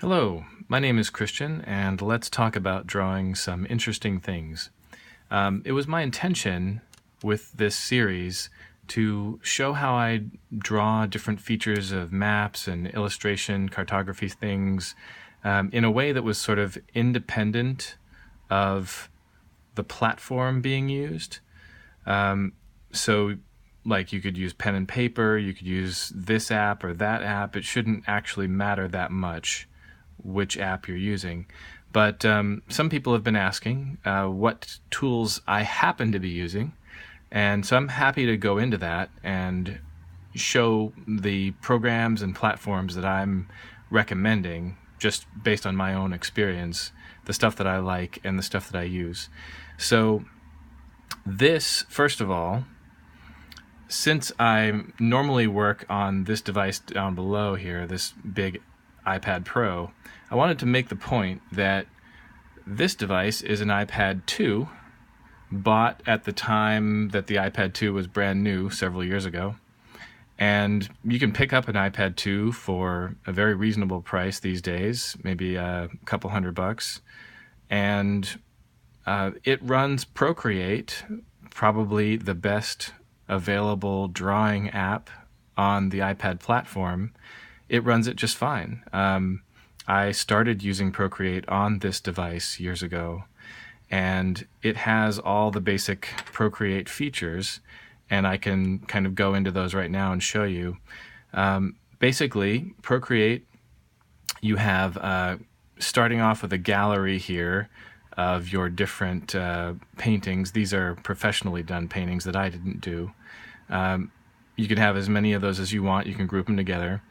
Hello, my name is Christian, and let's talk about drawing some interesting things. It was my intention with this series to show how I draw different features of maps and illustration, cartography things in a way that was sort of independent of the platform being used. So, like, you could use pen and paper, you could use this app or that app. It shouldn't actually matter that much which app you're using. But some people have been asking what tools I happen to be using. And so I'm happy to go into that and show the programs and platforms that I'm recommending just based on my own experience, the stuff that I like and the stuff that I use. So this, first of all, since I normally work on this device down below here, this big iPad Pro, I wanted to make the point that this device is an iPad 2, bought at the time that the iPad 2 was brand new several years ago. And you can pick up an iPad 2 for a very reasonable price these days, maybe a couple $100. And it runs Procreate, probably the best available drawing app on the iPad platform. It runs it just fine. I started using Procreate on this device years ago, and it has all the basic Procreate features, and I can kind of go into those right now and show you. Basically, Procreate, you have starting off with a gallery here of your different paintings. These are professionally done paintings that I didn't do. You can have as many of those as you want. You can group them together.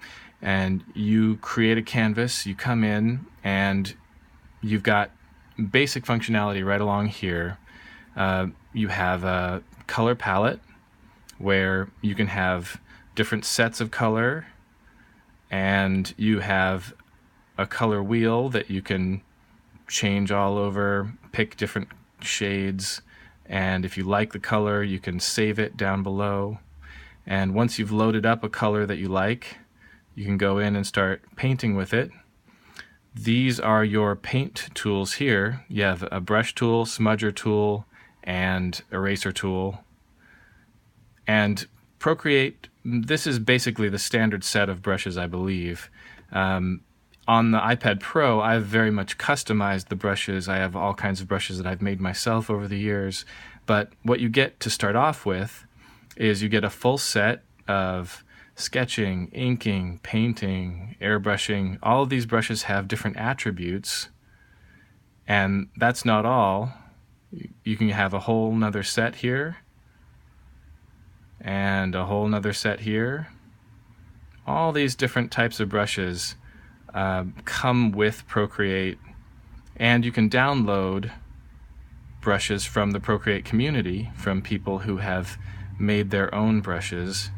And you create a canvas, you come in, and you've got basic functionality right along here. You have a color palette where you can have different sets of color, and you have a color wheel that you can change all over, pick different shades, and if you like the color, you can save it down below. And once you've loaded up a color that you like, you can go in and start painting with it. These are your paint tools here. You have a brush tool, smudger tool, and eraser tool. And Procreate, this is basically the standard set of brushes, I believe. On the iPad Pro, I've very much customized the brushes. I have all kinds of brushes that I've made myself over the years. But what you get to start off with is you get a full set of sketching, inking, painting, airbrushing. All of these brushes have different attributes, and that's not all. You can have a whole nother set here, and a whole nother set here. All these different types of brushes come with Procreate, and you can download brushes from the Procreate community, from people who have made their own brushes.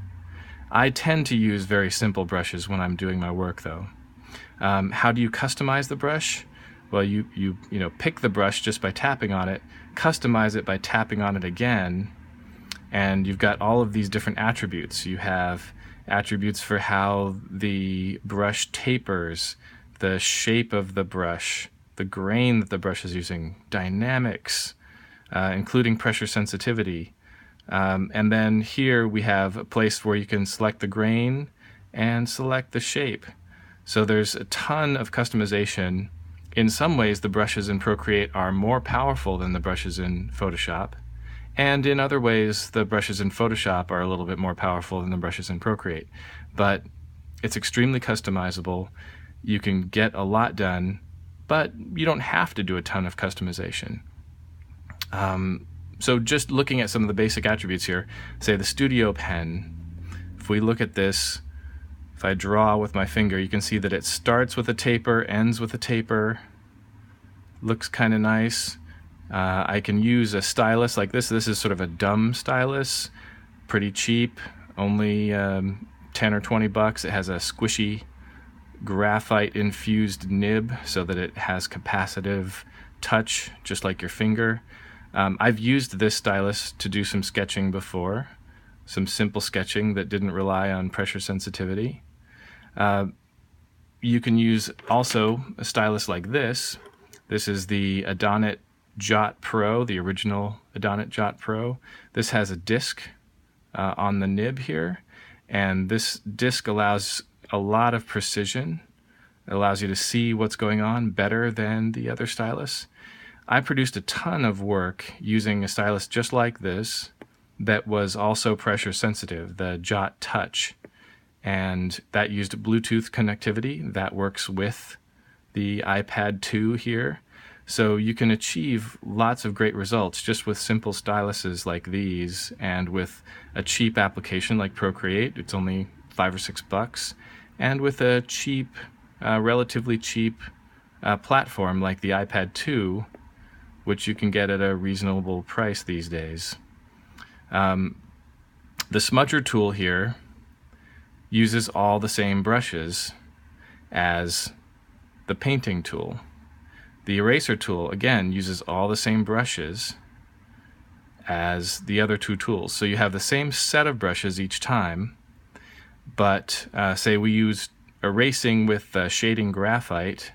I tend to use very simple brushes when I'm doing my work, though. How do you customize the brush? Well, you pick the brush just by tapping on it, customize it by tapping on it again, and you've got all of these different attributes. You have attributes for how the brush tapers, the shape of the brush, the grain that the brush is using, dynamics, including pressure sensitivity. And then here we have a place where you can select the grain and select the shape. So there's a ton of customization. In some ways, the brushes in Procreate are more powerful than the brushes in Photoshop. And in other ways, the brushes in Photoshop are a little bit more powerful than the brushes in Procreate. But it's extremely customizable. You can get a lot done, but you don't have to do a ton of customization. So just looking at some of the basic attributes here, say the Studio Pen. If we look at this, if I draw with my finger, you can see that it starts with a taper, ends with a taper. Looks kind of nice. I can use a stylus like this. This is sort of a dumb stylus, pretty cheap, only 10 or 20 bucks. It has a squishy graphite infused nib so that it has capacitive touch, just like your finger. I've used this stylus to do some sketching before, some simple sketching that didn't rely on pressure sensitivity. you can use also a stylus like this. This is the Adonit Jot Pro, the original Adonit Jot Pro. This has a disc on the nib here, and this disc allows a lot of precision. It allows you to see what's going on better than the other stylus. I produced a ton of work using a stylus just like this that was also pressure sensitive, the Jot Touch, and that used Bluetooth connectivity that works with the iPad 2 here. So you can achieve lots of great results just with simple styluses like these, and with a cheap application like Procreate. It's only $5 or $6, and with a cheap, relatively cheap platform like the iPad 2, which you can get at a reasonable price these days. The smudger tool here uses all the same brushes as the painting tool. The eraser tool, again, uses all the same brushes as the other two tools. So you have the same set of brushes each time, but say we use erasing with shading graphite,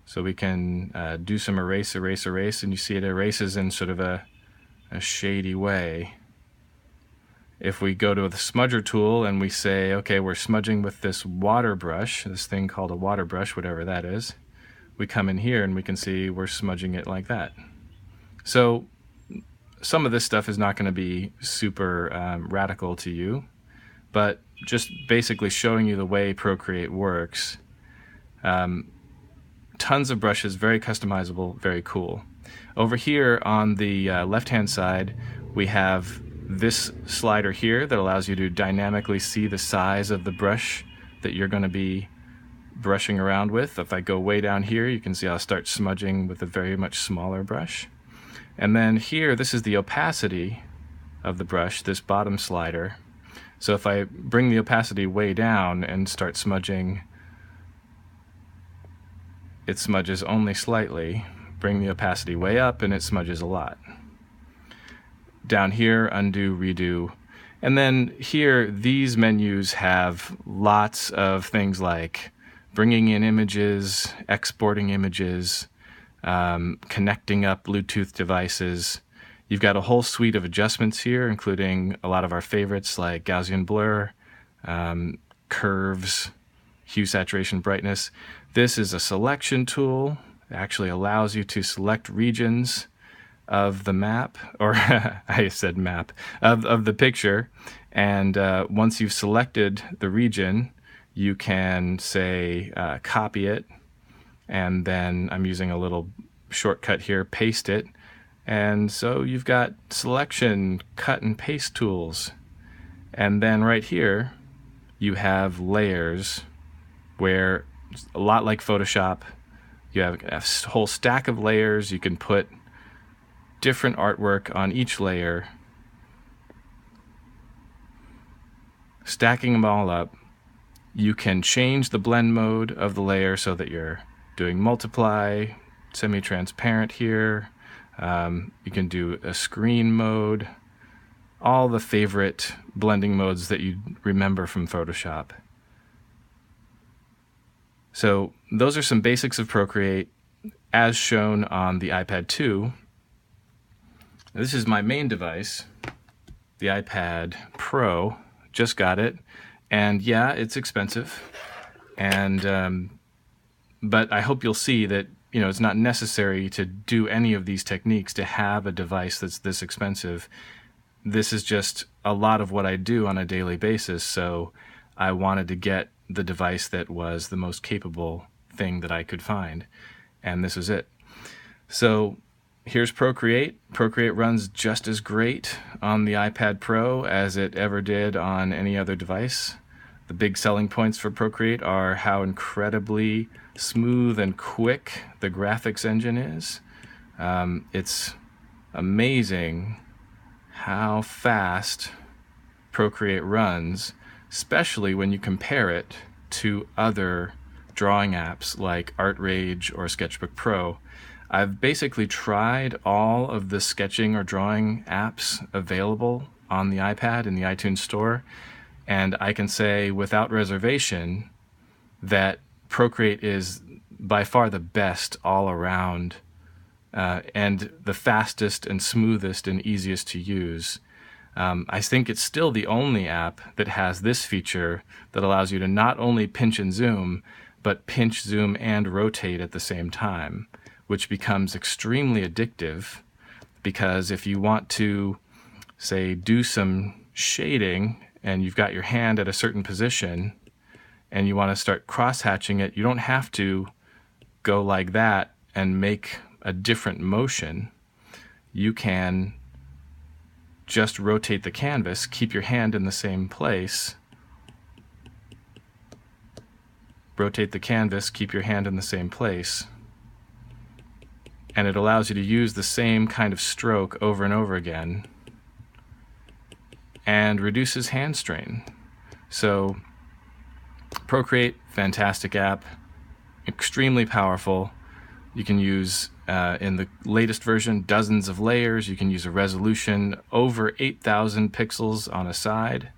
so we can do some erase, and you see it erases in sort of a shady way. If we go to the smudger tool and we say, okay, we're smudging with this water brush, this thing called a water brush, whatever that is, we come in here and we can see we're smudging it like that. So some of this stuff is not going to be super radical to you, but just basically showing you the way Procreate works. Tons of brushes, very customizable, very cool. Over here on the left-hand side, we have this slider here that allows you to dynamically see the size of the brush that you're going to be brushing around with. If I go way down here, you can see I'll start smudging with a very much smaller brush. And then here, this is the opacity of the brush, this bottom slider. So if I bring the opacity way down and start smudging, it smudges only slightly. Bring the opacity way up and it smudges a lot. Down here, undo, redo. And then here, these menus have lots of things like bringing in images, exporting images, connecting up Bluetooth devices. You've got a whole suite of adjustments here, including a lot of our favorites like Gaussian blur, curves, hue, saturation, brightness. This is a selection tool. It actually allows you to select regions of the map, or I said map, of the picture. And once you've selected the region, you can say copy it, and then I'm using a little shortcut here, paste it. And so you've got selection, cut and paste tools. And then right here, you have layers, where a lot like Photoshop, you have a whole stack of layers. You can put different artwork on each layer, stacking them all up. You can change the blend mode of the layer so that you're doing multiply, semi-transparent here. You can do a screen mode, all the favorite blending modes that you remember from Photoshop. So those are some basics of Procreate as shown on the iPad 2. This is my main device, the iPad Pro. Just got it, and yeah, it's expensive. And but I hope you'll see that it's not necessary to do any of these techniques to have a device that's this expensive. This is just a lot of what I do on a daily basis, so I wanted to get the device that was the most capable thing that I could find, and this is it. So here's Procreate. Procreate runs just as great on the iPad Pro as it ever did on any other device. The big selling points for Procreate are how incredibly smooth and quick the graphics engine is. It's amazing how fast Procreate runs, especially when you compare it to other drawing apps like ArtRage or Sketchbook Pro. I've basically tried all of the sketching or drawing apps available on the iPad in the iTunes Store, and I can say without reservation that Procreate is by far the best all around, and the fastest and smoothest and easiest to use. I think it's still the only app that has this feature that allows you to not only pinch and zoom, but pinch, zoom, and rotate at the same time, which becomes extremely addictive, because if you want to, say, do some shading and you've got your hand at a certain position and you want to start cross-hatching it, you don't have to go like that and make a different motion. You can just rotate the canvas, keep your hand in the same place, rotate the canvas, keep your hand in the same place, and it allows you to use the same kind of stroke over and over again and reduces hand strain. So Procreate, fantastic app, extremely powerful. You can use, in the latest version, dozens of layers. You can use a resolution over 8,000 pixels on a side.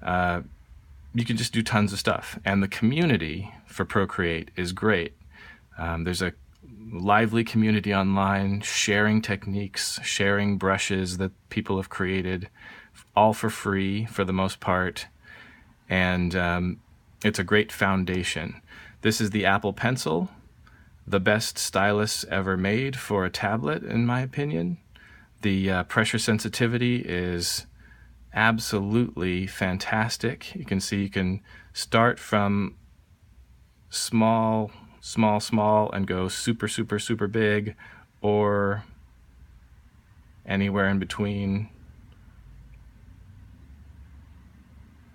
You can just do tons of stuff. And the community for Procreate is great. There's a lively community online, sharing techniques, sharing brushes that people have created, all for free for the most part. And it's a great foundation. This is the Apple Pencil, the best stylus ever made for a tablet, in my opinion. The pressure sensitivity is absolutely fantastic. You can see you can start from small, and go super, super, super big, or anywhere in between.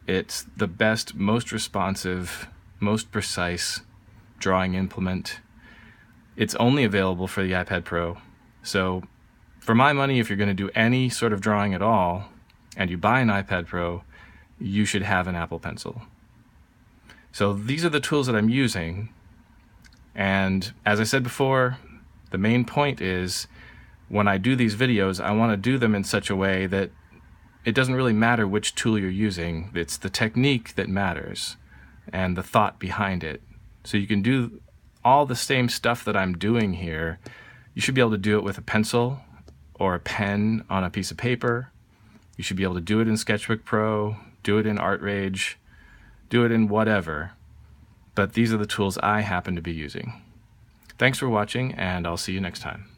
It's the best, most responsive, most precise drawing implement. It's only available for the iPad Pro. So for my money, if you're going to do any sort of drawing at all, and you buy an iPad Pro, you should have an Apple Pencil. So these are the tools that I'm using. And as I said before, the main point is when I do these videos, I want to do them in such a way that it doesn't really matter which tool you're using. It's the technique that matters and the thought behind it. So you can do all the same stuff that I'm doing here. You should be able to do it with a pencil or a pen on a piece of paper. You should be able to do it in Sketchbook Pro, do it in ArtRage, do it in whatever. But these are the tools I happen to be using. Thanks for watching, and I'll see you next time.